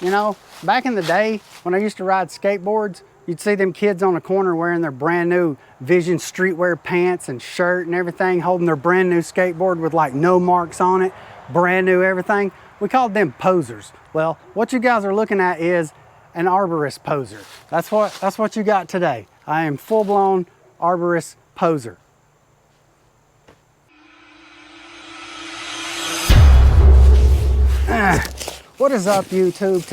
You know, back in the day when I used to ride skateboards, you'd see them kids on the corner wearing their brand new Vision streetwear pants and shirt and everything, holding their brand new skateboard with like no marks on it, brand new everything. We called them posers. Well, what you guys are looking at is an arborist poser. That's what you got today. I am full-blown arborist poser. What is up, YouTube?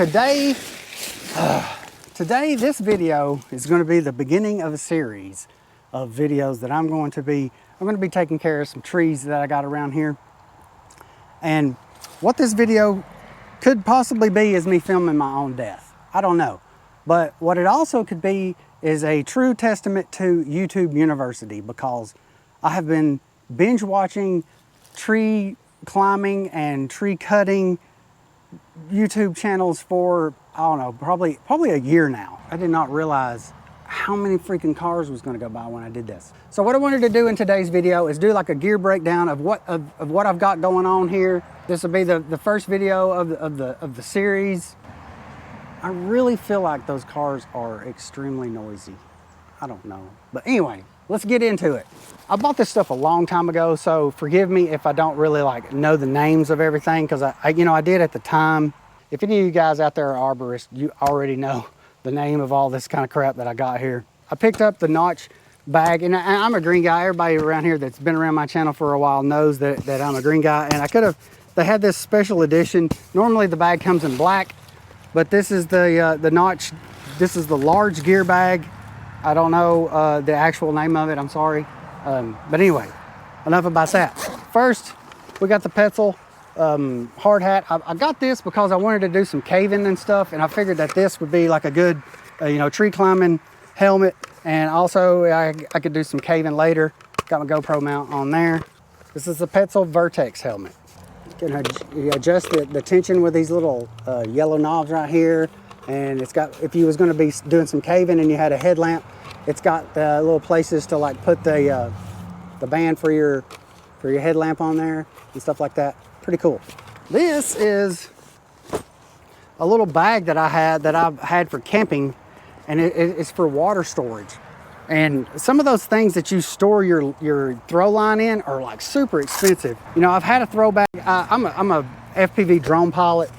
Today this video is going to be the beginning of a series of videos that I'm going to be taking care of some trees that I got around here. And what this video could possibly be is me filming my own death. I don't know. But what it also could be is a true testament to YouTube University, because I have been binge watching tree climbing and tree cutting YouTube channels for, I don't know, probably a year now. I did not realize how many freaking cars was going to go by when I did this. So what I wanted to do in today's video is do like a gear breakdown of what I've got going on here. This will be the first video of the series. I really feel like those cars are extremely noisy. I don't know, but anyway, let's get into it. I bought this stuff a long time ago, so forgive me if I don't really like know the names of everything, because I did at the time. If any of you guys out there are arborists, you already know the name of all this kind of crap that I got here. I picked up the notch bag, and I'm a green guy. Everybody around here that's been around my channel for a while knows that I'm a green guy, and they had this special edition. Normally the bag comes in black, but this is the notch. This is the large gear bag. I don't know the actual name of it, I'm sorry. But anyway, enough about that. First, we got the Petzl hard hat. I got this because I wanted to do some caving and stuff, and I figured that this would be like a good, tree climbing helmet. And also I could do some caving later. Got my GoPro mount on there. This is the Petzl Vertex helmet. You adjust the tension with these little yellow knobs right here. And it's got, if you was going to be doing some caving and you had a headlamp, it's got little places to like put the band for your headlamp on there and stuff like that. Pretty cool. This is a little bag that I've had for camping, and it's for water storage. And some of those things that you store your throw line in are like super expensive. I've had a throw bag. I'm a FPV drone pilot,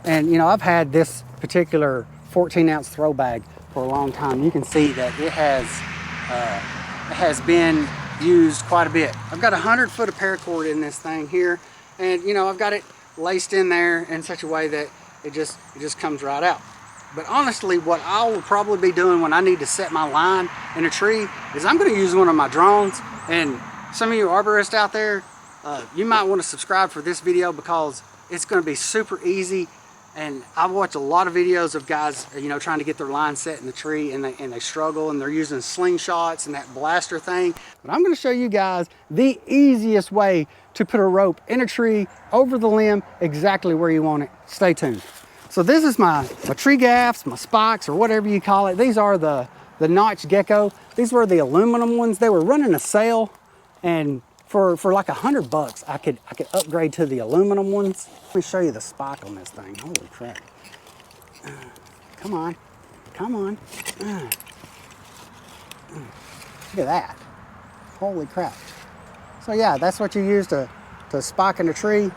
and I've had this particular 14-ounce throw bag for a long time. You can see that it has been used quite a bit. I've got 100 foot of paracord in this thing here, and I've got it laced in there in such a way that it just comes right out. But honestly, what I will probably be doing when I need to set my line in a tree is I'm going to use one of my drones. And some of you arborists out there, you might want to subscribe for this video, because it's going to be super easy. And I've watched a lot of videos of guys, trying to get their line set in the tree, and they struggle, and they're using slingshots and that blaster thing. But I'm going to show you guys the easiest way to put a rope in a tree over the limb exactly where you want it. Stay tuned. So this is my tree gaffs, my spikes, or whatever you call it. These are the Notch Gecko. These were the aluminum ones. They were running a sale, and for like $100, I could upgrade to the aluminum ones. Let me show you the spike on this thing. Holy crap! Come on. Look at that! Holy crap! So yeah, that's what you use to spike in a tree.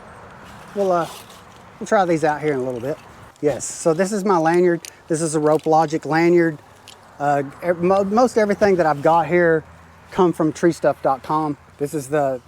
We'll try these out here in a little bit. Yes. So this is my lanyard. This is a Rope Logic lanyard. Most everything that I've got here come from treestuff.com. This is the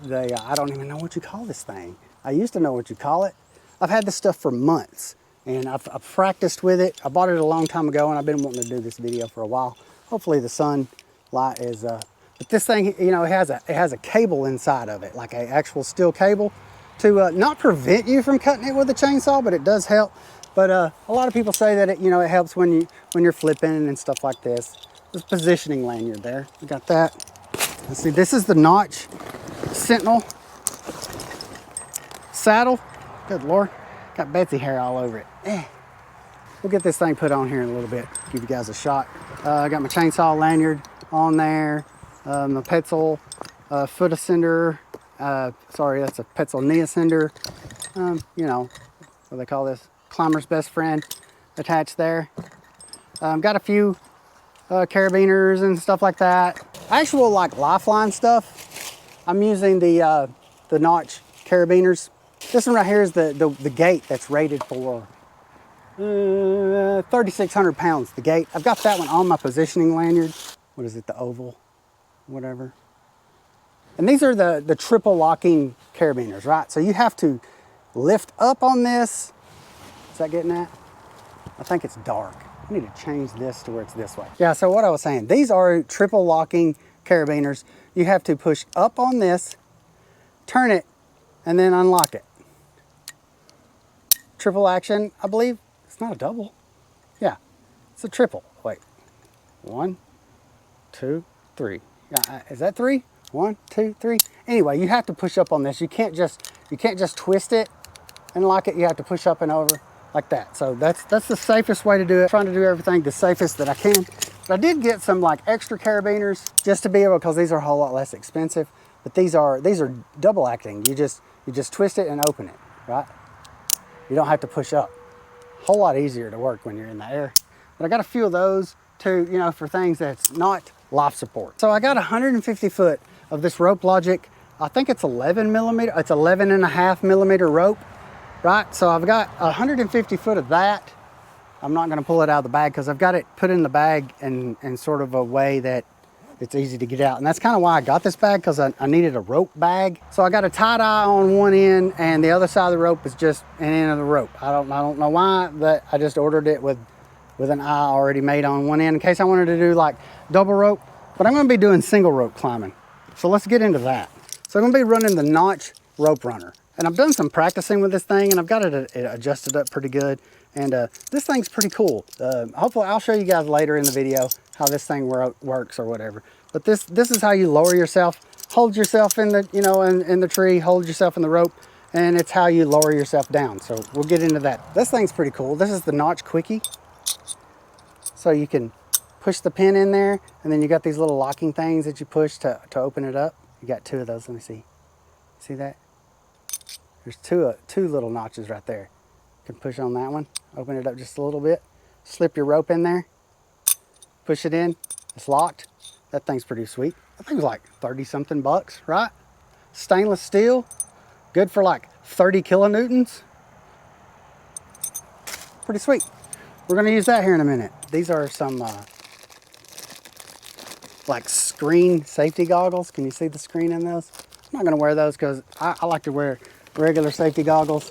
I don't even know what you call this thing. I used to know what you call it. I've had this stuff for months, and I've practiced with it. I bought it a long time ago, and I've been wanting to do this video for a while. Hopefully the sun light is, but this thing, it has a cable inside of it, like an actual steel cable, to not prevent you from cutting it with a chainsaw, but it does help. But a lot of people say that it helps when you're flipping and stuff like this. There's a positioning lanyard there. We got that. Let's see, this is the Notch Sentinel saddle. Good Lord, got Betsy hair all over it. We'll get this thing put on here in a little bit, give you guys a shot. I got my chainsaw lanyard on there, my Petzl foot ascender. Sorry, that's a Petzl knee ascender. What do they call this? climber's best friend attached there. Got a few carabiners and stuff like that. Actual like lifeline stuff, I'm using the notch carabiners. This one right here is the gate that's rated for 3,600 pounds, the gate. I've got that one on my positioning lanyard. What is it, the oval, whatever. And these are the triple locking carabiners, right? So you have to lift up on this. Is that getting at? I think it's dark. I need to change this to where it's this way. Yeah, so what I was saying, these are triple locking carabiners. You have to push up on this, turn it, and then unlock it. Triple action, I believe. It's not a double. Yeah, it's a triple. Wait, 1, 2, 3. Yeah, is that 3? 1, 2, 3. Anyway, you have to push up on this. You can't just twist it and lock it. You have to push up and over like that. So that's the safest way to do it. I'm trying to do everything the safest that I can. But I did get some like extra carabiners just to be able, because these are a whole lot less expensive. But these are double acting. You just twist it and open it, right? You don't have to push up. Whole lot easier to work when you're in the air. But I got a few of those too, you know, for things that's not life support. So I got 150 foot of this Rope Logic. I think it's 11 millimeter. It's 11.5 millimeter rope, right? So I've got 150 foot of that. I'm not gonna pull it out of the bag because I've got it put in the bag in sort of a way that it's easy to get out. And that's kind of why I got this bag, because I needed a rope bag. So I got a tie-dye on one end and the other side of the rope is just an end of the rope. I don't know why, but I just ordered it with an eye already made on one end in case I wanted to do like double rope. But I'm gonna be doing single rope climbing. So let's get into that. So I'm gonna be running the Notch Rope Runner. And I've done some practicing with this thing and I've got it adjusted up pretty good. And this thing's pretty cool. Hopefully I'll show you guys later in the video how this thing works or whatever. But this is how you lower yourself, hold yourself in the, you know, in the tree, hold yourself in the rope, and it's how you lower yourself down. So we'll get into that. This thing's pretty cool. This is the Notch Quickie. So you can push the pin in there, and then you got these little locking things that you push to open it up. You got two of those. Let me see. See that? There's two little notches right there. You can push on that one, open it up just a little bit, slip your rope in there, push it in, it's locked. That thing's pretty sweet. That thing's like 30 something bucks, right? Stainless steel, good for like 30 kilonewtons. Pretty sweet. We're gonna use that here in a minute. These are some like screen safety goggles. Can you see the screen in those? I'm not gonna wear those because I like to wear regular safety goggles.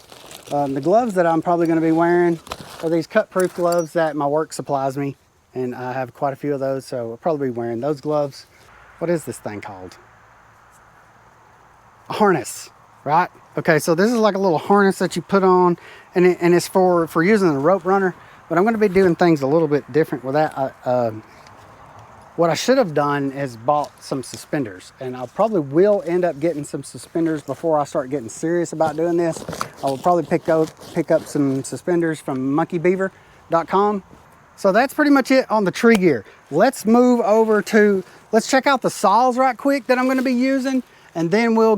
The gloves that I'm probably gonna be wearing are these cut-proof gloves that my work supplies me. And I have quite a few of those, so I'll probably be wearing those gloves. What is this thing called? A harness, right? Okay, so this is like a little harness that you put on, and it's for using the rope runner, but I'm gonna be doing things a little bit different with that. What I should have done is bought some suspenders, and I probably will end up getting some suspenders before I start getting serious about doing this. I will probably pick up some suspenders from monkeybeaver.com. So that's pretty much it on the tree gear. Let's move over to, let's check out the saws right quick that I'm gonna be using, and then we'll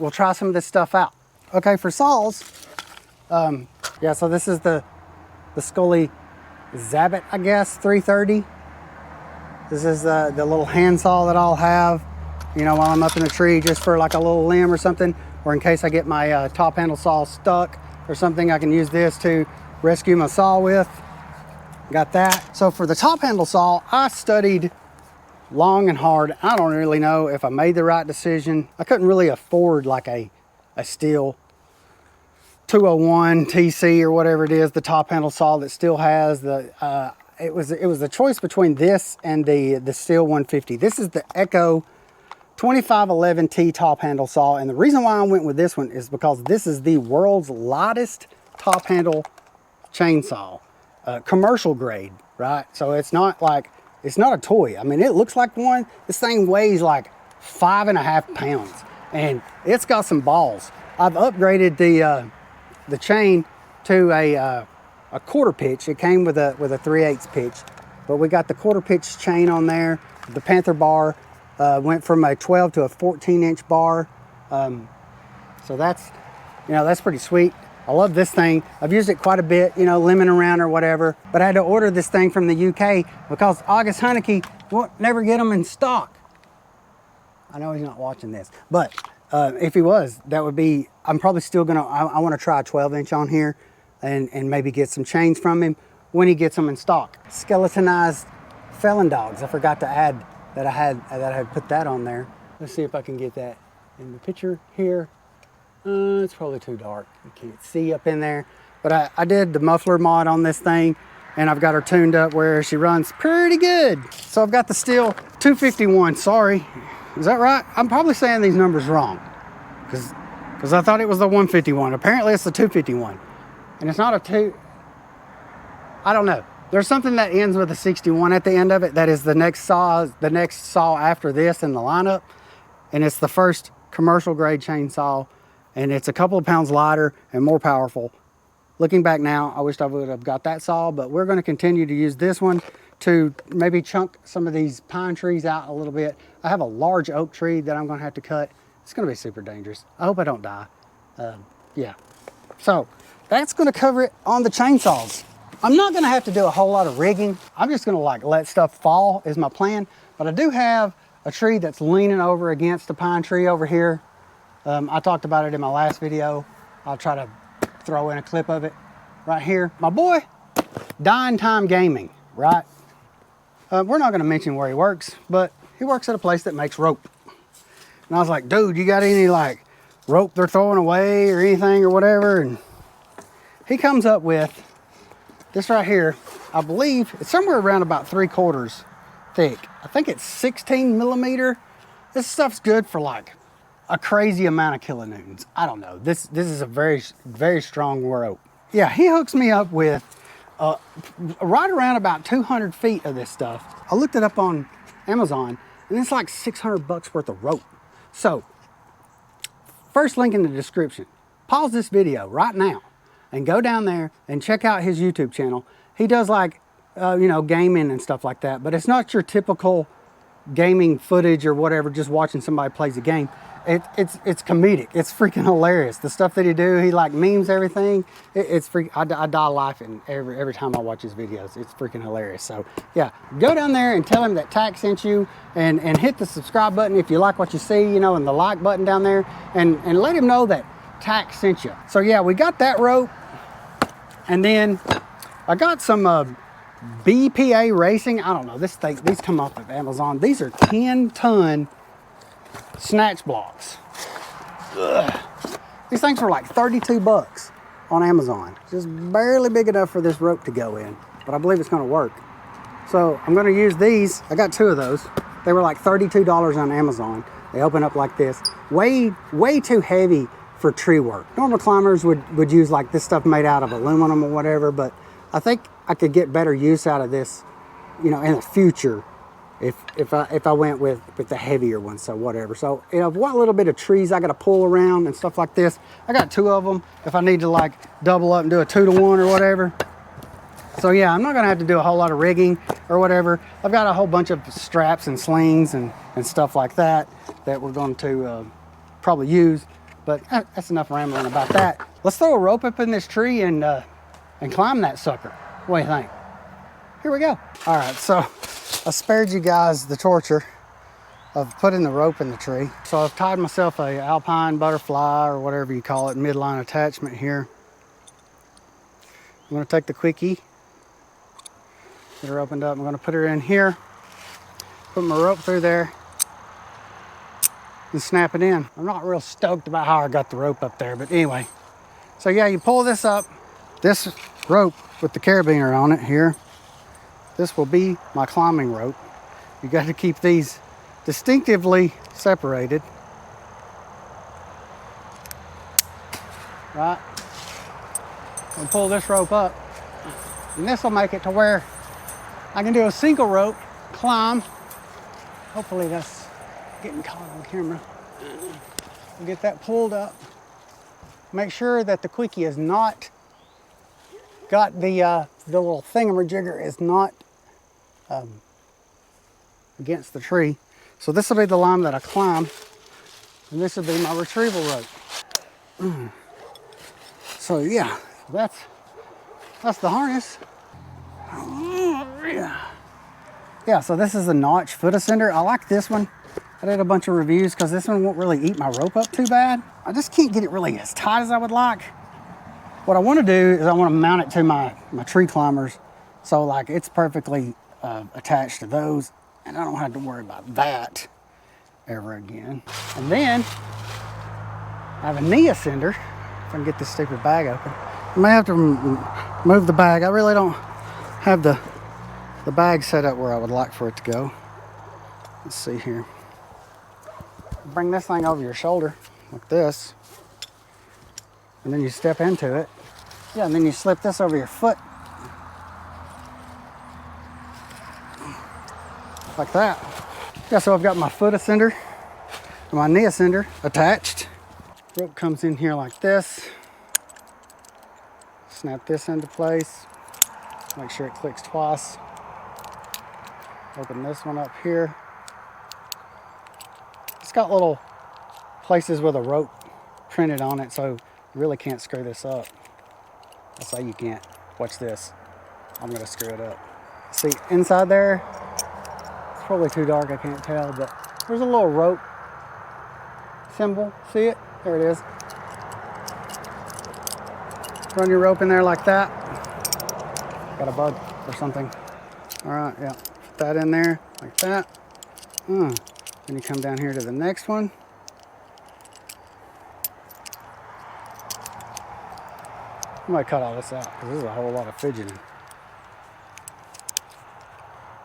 try some of this stuff out. Okay, for saws, yeah, so this is the Scully Zabit, I guess, 330. This is the little hand saw that I'll have, you know, while I'm up in the tree, just for like a little limb or something, or in case I get my top handle saw stuck or something, I can use this to rescue my saw with. Got that. So for the top handle saw, I studied long and hard. I don't really know if I made the right decision. I couldn't really afford like a steel 201 TC or whatever it is, the top handle saw that still has the, it was the choice between this and the Steel 150. This is the Echo 2511T top handle saw. And the reason why I went with this one is because this is the world's lightest top handle chainsaw. Commercial grade, right? So it's not a toy. I mean, it looks like one. This thing weighs like 5.5 pounds, and it's got some balls. I've upgraded the chain to a quarter pitch. It came with a 3/8 pitch, but we got the quarter pitch chain on there. The Panther bar went from a 12 to a 14-inch bar. So that's pretty sweet. I love this thing. I've used it quite a bit, you know, limbing around or whatever, but I had to order this thing from the UK because August Hunnicky won't never get them in stock. I know he's not watching this, but if he was, that would be, I'm probably still gonna, I wanna try a 12-inch on here and maybe get some chains from him when he gets them in stock. Skeletonized felon dogs. I forgot to add that I had put that on there. Let's see if I can get that in the picture here. It's probably too dark. You can't see up in there. But I did the muffler mod on this thing, and I've got her tuned up where she runs pretty good. So I've got the Steel 251, sorry. Is that right? I'm probably saying these numbers wrong because I thought it was the 151. Apparently it's the 251. And it's not a two, I don't know. There's something that ends with a 61 at the end of it. That is the next saw after this in the lineup. And it's the first commercial grade chainsaw. And it's a couple of pounds lighter and more powerful. Looking back now, I wished I would have got that saw, but we're gonna continue to use this one to maybe chunk some of these pine trees out a little bit. I have a large oak tree that I'm gonna have to cut. It's gonna be super dangerous. I hope I don't die. Yeah. So that's gonna cover it on the chainsaws. I'm not gonna have to do a whole lot of rigging. I'm just gonna like let stuff fall is my plan. But I do have a tree that's leaning over against a pine tree over here. I talked about it in my last video. I'll try to throw in a clip of it right here. My boy, Dying Time Gaming, right? We're not gonna mention where he works, but he works at a place that makes rope. And I was like, dude, you got any like rope they're throwing away or anything or whatever? And he comes up with this right here. I believe it's somewhere around about 3/4 thick. I think it's 16 millimeter. This stuff's good for like a crazy amount of kilonewtons. I don't know. This is a very, very strong rope. Yeah, he hooks me up with right around about 200 feet of this stuff. I looked it up on Amazon and it's like 600 bucks worth of rope. So first link in the description. Pause this video right now and go down there and check out his YouTube channel. He does like, you know, gaming and stuff like that, but it's not your typical gaming footage or whatever, just watching somebody plays a game. It's comedic. It's freaking hilarious. The stuff that he do, he like memes everything. It's freaking, I die laughing every time I watch his videos. It's freaking hilarious. So yeah, go down there and tell him that Tack sent you and hit the subscribe button if you like what you see, you know, and the like button down there and let him know that Tack sent you. So yeah, we got that rope. And then I got some BPA Racing. I don't know, this thing, these come off of Amazon. These are 10-ton snatch blocks. Ugh. These things were like 32 bucks on Amazon. Just barely big enough for this rope to go in, but I believe it's gonna work. So I'm gonna use these. I got 2 of those. They were like $32 on Amazon. They open up like this. Way too heavy for tree work. Normal climbers would use like this stuff made out of aluminum or whatever, but I think I could get better use out of this, you know, in the future if I went with the heavier ones, so whatever. So, you know, what little bit of trees I got to pull around and stuff like this, I got 2 of them if I need to like double up and do a 2-to-1 or whatever. So yeah, I'm not gonna have to do a whole lot of rigging or whatever. I've got a whole bunch of straps and slings and stuff like that we're going to probably use. But that's enough rambling about that. Let's throw a rope up in this tree and climb that sucker. What do you think? Here we go. All right, so I spared you guys the torture of putting the rope in the tree. So I've tied myself a alpine butterfly or whatever you call it, midline attachment here. I'm gonna take the quickie, get her opened up. I'm gonna put her in here, put my rope through there, and snap it in. I'm not real stoked about how I got the rope up there, but anyway. So yeah, you pull this up, this rope with the carabiner on it here, this will be my climbing rope. You got to keep these distinctively separated. Right? And pull this rope up, and this will make it to where I can do a single rope climb. Hopefully that's getting caught on camera. We'll get that pulled up. Make sure that the quickie is not got the little thingamajigger is not against the tree. So this will be the line that I climb, and this will be my retrieval rope. So yeah, that's the harness. Yeah, so this is a notch foot ascender. I like this one. I did a bunch of reviews because this one won't really eat my rope up too bad. I just can't get it really as tight as I would like. What I want to do is I want to mount it to my tree climbers. So like it's perfectly attached to those, and I don't have to worry about that ever again. And then I have a knee ascender. If I can get this stupid bag open. I may have to move the bag. I really don't have the bag set up where I would like for it to go. Let's see here. Bring this thing over your shoulder like this, and then you step into it. Yeah, and then you slip this over your foot like that. Yeah, so I've got my foot ascender and my knee ascender attached. Rope comes in here like this. Snap this into place. Make sure it clicks twice. Open this one up here. It's got little places with a rope printed on it, so you really can't screw this up. I'll say you can't. Watch this. I'm gonna screw it up. See, inside there, it's probably too dark, I can't tell, but there's a little rope symbol. See it? There it is. Run your rope in there like that. Got a bug or something. All right, yeah. Put that in there like that. Then you come down here to the next one. I might cut all this out because this is a whole lot of fidgeting.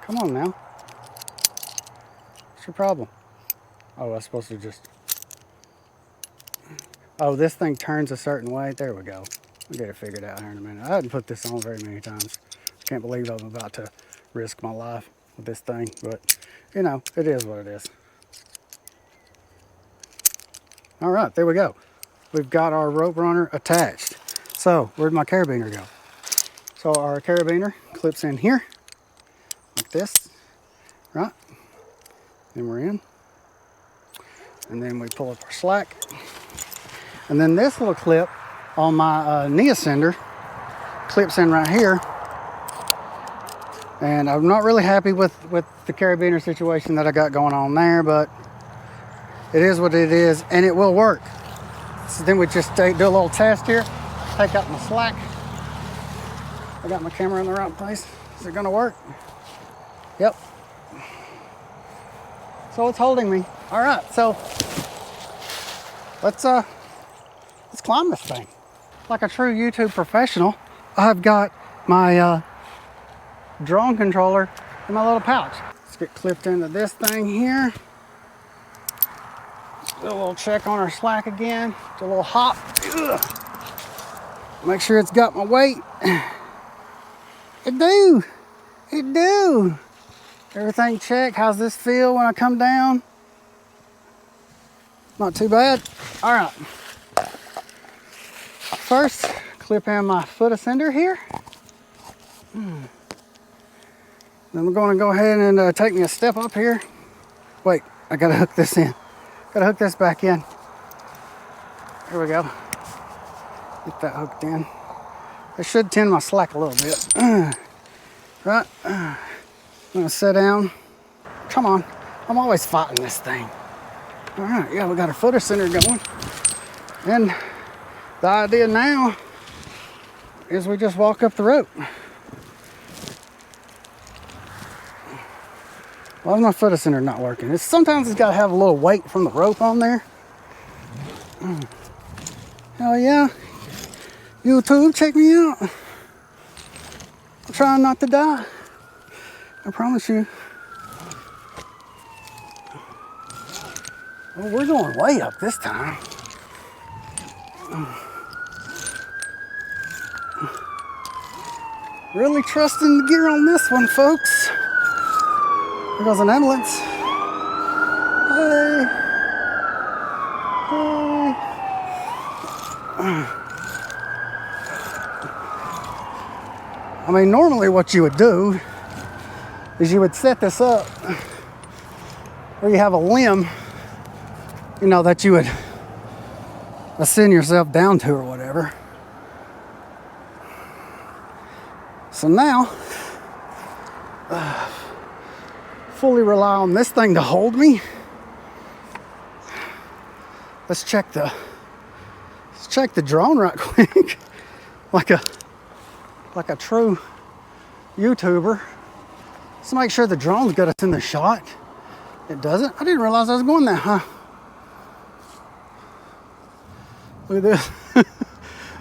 Come on now. What's your problem? Oh, I was supposed to just... Oh, this thing turns a certain way. There we go. We'll get it figured out here in a minute. I hadn't put this on very many times. Can't believe I'm about to risk my life with this thing, but you know, it is what it is. All right, there we go. We've got our rope runner attached. So where'd my carabiner go? So our carabiner clips in here like this, right? Then we're in. And then we pull up our slack. And then this little clip on my knee ascender clips in right here. And I'm not really happy with the carabiner situation that I got going on there, but it is what it is, and it will work. So then we just do a little test here. Take out my slack. I got my camera in the right place. Is it gonna work? Yep. So it's holding me. All right, so let's climb this thing. Like a true YouTube professional, I've got my drone controller in my little pouch. Let's get clipped into this thing here. Do a little check on our slack again. Do a little hop. Ugh. Make sure it's got my weight. It do. It do. Everything check. How's this feel when I come down? Not too bad. All right. First, clip in my foot ascender here. Then we're going to go ahead and take me a step up here. Wait, I gotta hook this in. Gotta hook this back in. There we go. Get that hooked in. I should tend my slack a little bit. Right. I'm gonna sit down. Come on. I'm always fighting this thing. All right, yeah, we got our foot ascender going. And the idea now is we just walk up the rope. Why is my foot ascender not working? Sometimes it's got to have a little weight from the rope on there. Hell yeah. YouTube, check me out. I'm trying not to die. I promise you. Well, we're going way up this time. Really trusting the gear on this one, folks. Here goes an ambulance. Hey. Hey. I mean, normally what you would do is you would set this up where you have a limb, you know, that you would ascend yourself down to or whatever. So now, fully rely on this thing to hold me. Let's check the drone right quick. like a true YouTuber. Let's make sure the drone's got us in the shot. It doesn't. I didn't realize I was going that high. Look at this.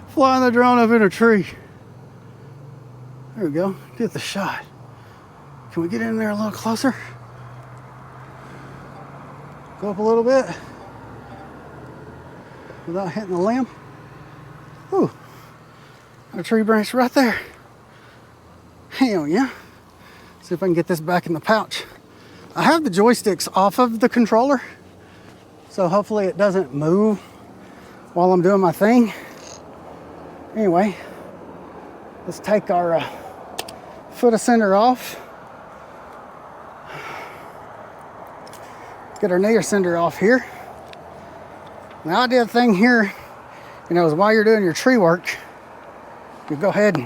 Flying the drone up in a tree. There we go. Get the shot. Can we get in there a little closer? Go up a little bit without hitting the limb. Ooh, got a tree branch right there. Hell yeah. See if I can get this back in the pouch. I have the joysticks off of the controller, so hopefully it doesn't move while I'm doing my thing. Anyway, let's take our foot ascender off. Get our knee ascender off here. The idea thing here, you know, is while you're doing your tree work, you go ahead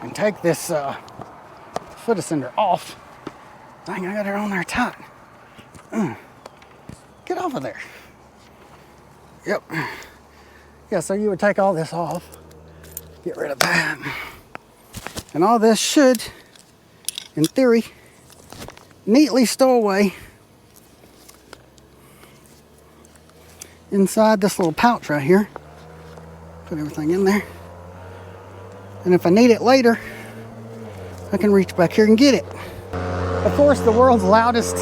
and take this foot ascender off. Dang, I got it on there tight. Get off of there. Yep. Yeah, so you would take all this off, get rid of that. And all this should, in theory, neatly stow away inside this little pouch right here. Put everything in there. And if I need it later, I can reach back here and get it. Of course, the world's loudest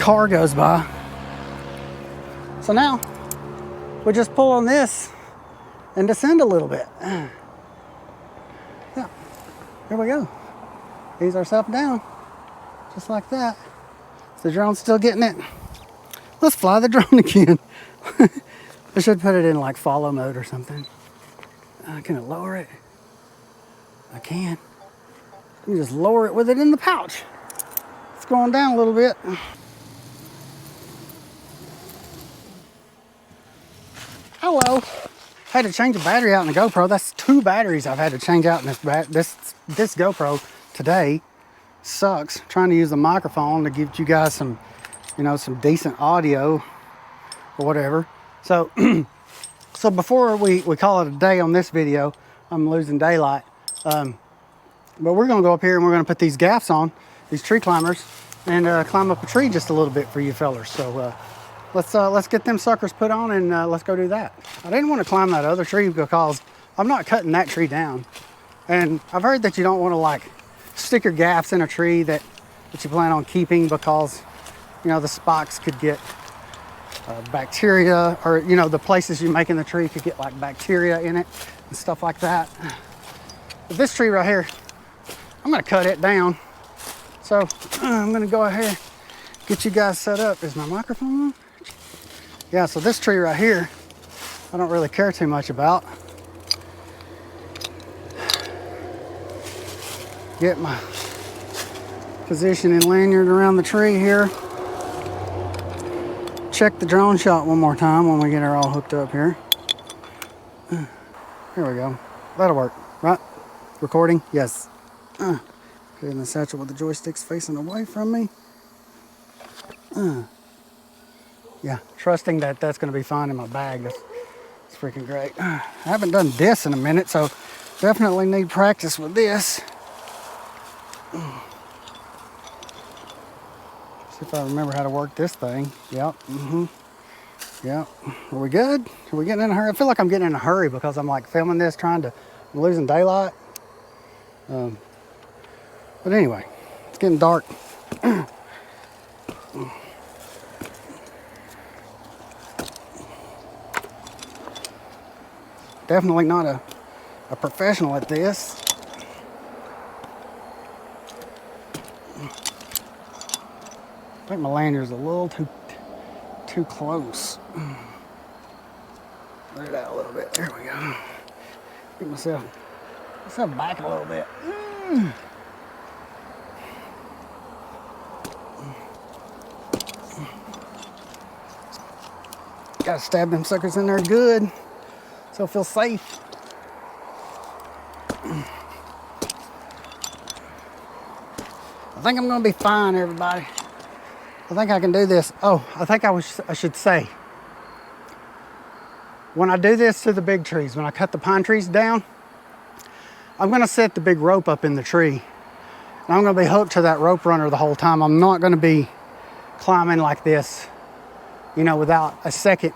car goes by. So now, we just pull on this and descend a little bit. Yeah, here we go. Ease ourselves down, just like that. Is the drone still getting it? Let's fly the drone again. I should put it in like follow mode or something. Can it lower it? I can. You just lower it with it in the pouch. It's going down a little bit. Hello. Had to change a battery out in the GoPro. That's 2 batteries I've had to change out in this GoPro today. Sucks. Trying to use the microphone to give you guys some, you know, some decent audio or whatever. So, so before we call it a day on this video, I'm losing daylight. But we're gonna go up here and we're gonna put these gaffs on, these tree climbers, and climb up a tree just a little bit for you fellers. So let's get them suckers put on and let's go do that. I didn't want to climb that other tree because I'm not cutting that tree down. And I've heard that you don't want to like stick your gaffs in a tree that you plan on keeping because, you know, the spikes could get bacteria, or, you know, the places you make in the tree could get like bacteria in it and stuff like that. But this tree right here, I'm gonna cut it down. So I'm gonna go ahead, get you guys set up. Is my microphone on? Yeah, so this tree right here, I don't really care too much about. Get my position and lanyard around the tree here. Check the drone shot one more time when we get her all hooked up here. Here we go. That'll work, right? Recording? Yes. Put it in the satchel with the joysticks facing away from me. Yeah, trusting that that's going to be fine in my bag. That's freaking great. I haven't done this in a minute, so definitely need practice with this. See if I remember how to work this thing. Yep. Yep. Are we good? Are we getting in a hurry? I feel like I'm getting in a hurry because I'm like filming this, I'm losing daylight. But anyway, it's getting dark. Definitely not a professional at this. I think my lanyard's a little too close. Let it out a little bit. There we go. Get myself back a little bit. Gotta stab them suckers in there good so I feel safe. think I'm gonna be fine, everybody. I think I can do this. Oh, I think I should say, when I do this to the big trees, when I cut the pine trees down, I'm gonna set the big rope up in the tree. And I'm gonna be hooked to that rope runner the whole time. I'm not gonna be climbing like this, you know, without a second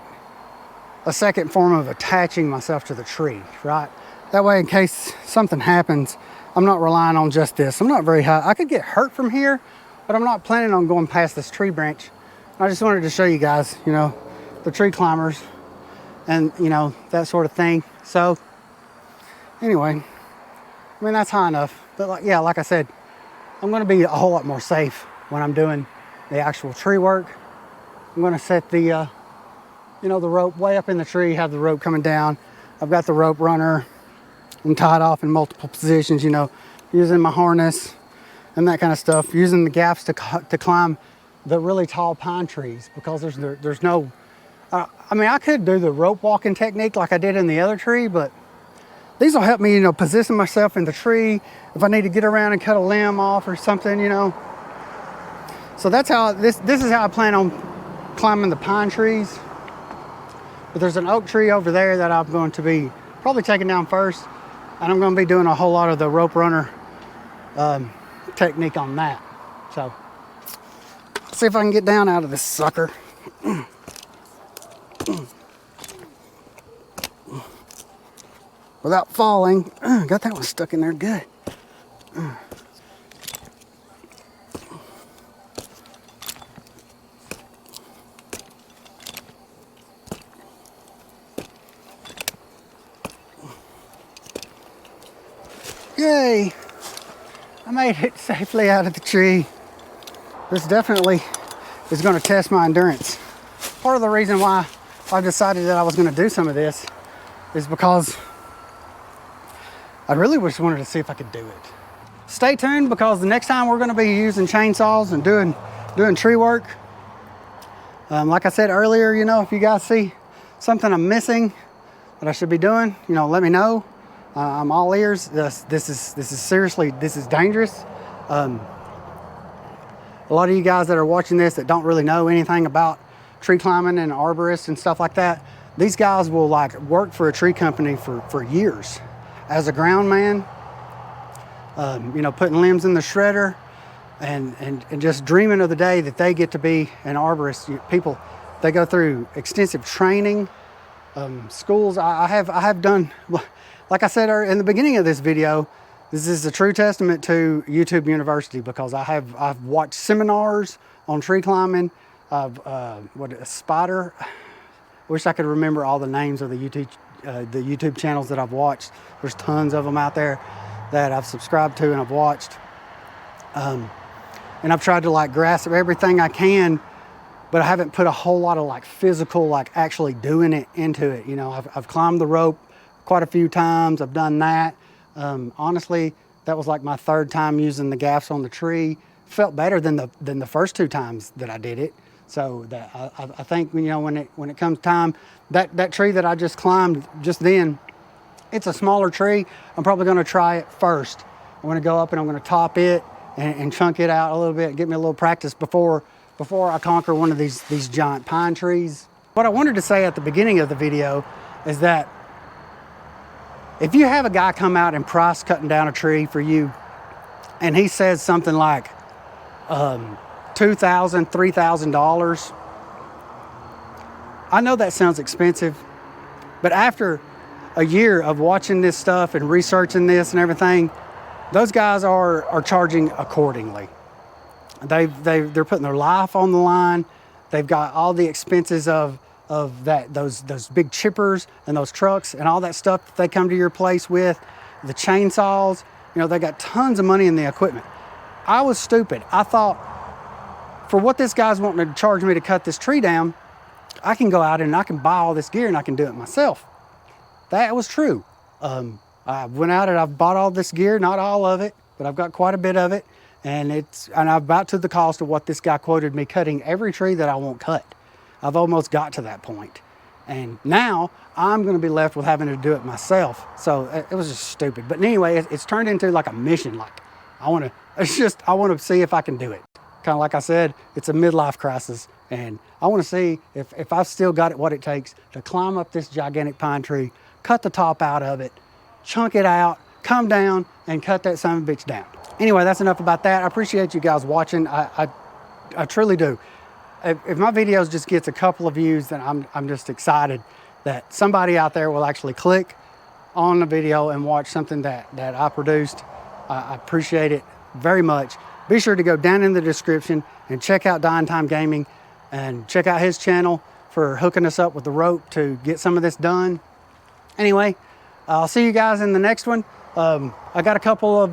form of attaching myself to the tree, right? That way, in case something happens, I'm not relying on just this. I'm not very high. I could get hurt from here, but I'm not planning on going past this tree branch. I just wanted to show you guys, you know, the tree climbers and, you know, that sort of thing. So anyway, I mean, that's high enough. But like I said, I'm gonna be a whole lot more safe when I'm doing the actual tree work. I'm gonna set the, you know, the rope way up in the tree, have the rope coming down. I've got the rope runner. I'm tied off in multiple positions, you know, using my harness and that kind of stuff, using the gaps to climb the really tall pine trees, because there's no, I mean, I could do the rope walking technique like I did in the other tree, but these will help me, you know, position myself in the tree if I need to get around and cut a limb off or something, you know. So that's how, this is how I plan on climbing the pine trees. But there's an oak tree over there that I'm going to be probably taking down first. And I'm going to be doing a whole lot of the rope runner technique on that. So, let's see if I can get down out of this sucker. Without falling. Got that one stuck in there good. Yay! I made it safely out of the tree. This definitely is going to test my endurance. Part of the reason why I decided that I was going to do some of this is because I really just wanted to see if I could do it. Stay tuned, because the next time we're going to be using chainsaws and doing tree work. Like I said earlier, you know, if you guys see something I'm missing that I should be doing, you know, let me know. I'm all ears. This is seriously, this is dangerous. A lot of you guys that are watching this that don't really know anything about tree climbing and arborists and stuff like that, these guys will like work for a tree company for years as a ground man, you know, putting limbs in the shredder and just dreaming of the day that they get to be an arborist. People, they go through extensive training, schools. I have done, like I said in the beginning of this video, this is a true testament to YouTube University, because I've watched seminars on tree climbing. Spider. Wish I could remember all the names of the YouTube channels that I've watched. There's tons of them out there that I've subscribed to and I've watched. And I've tried to like grasp everything I can, but I haven't put a whole lot of like physical, like actually doing it into it. You know, I've climbed the rope quite a few times. I've done that. Honestly, that was like my third time using the gaffs on the tree. Felt better than the first two times that I did it. So that I think, you know, when it comes time, that tree that I just climbed just then, it's a smaller tree. I'm probably going to try it first. I'm going to go up and I'm going to top it and chunk it out a little bit, get me a little practice before I conquer one of these giant pine trees. What I wanted to say at the beginning of the video is that if you have a guy come out and price cutting down a tree for you, and he says something like $2,000, $3,000, I know that sounds expensive, but after a year of watching this stuff and researching this and everything, those guys are charging accordingly. They're putting their life on the line. They've got all the expenses of those big chippers and those trucks and all that stuff that they come to your place with, the chainsaws. You know, they got tons of money in the equipment. I was stupid. I thought, for what this guy's wanting to charge me to cut this tree down, I can go out and I can buy all this gear and I can do it myself. That was true. I went out and I've bought all this gear, not all of it, but I've got quite a bit of it. And I'm about to the cost of what this guy quoted me cutting every tree that I won't cut. I've almost got to that point. And now I'm going to be left with having to do it myself. So it was just stupid. But anyway, it's turned into like a mission. Like I want It's just, I want to see if I can do it. Kind of like I said, it's a midlife crisis, and I want to see if I've still got it, what it takes to climb up this gigantic pine tree, cut the top out of it, chunk it out, come down, and cut that son of a bitch down. Anyway, that's enough about that. I appreciate you guys watching. I truly do. If my videos just gets a couple of views, then I'm just excited that somebody out there will actually click on the video and watch something that I produced. I appreciate it very much. Be sure to go down in the description and check out Dying Time Gaming and check out his channel for hooking us up with the rope to get some of this done. Anyway, I'll see you guys in the next one. I got a couple of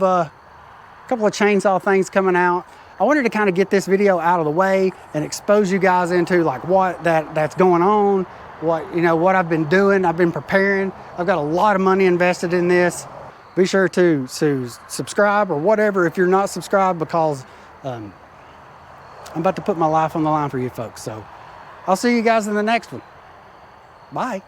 chainsaw things coming out. I wanted to kind of get this video out of the way and expose you guys into like what that's going on, what I've been doing. I've been preparing. I've got a lot of money invested in this. Be sure to subscribe or whatever if you're not subscribed, because I'm about to put my life on the line for you folks. So I'll see you guys in the next one. Bye.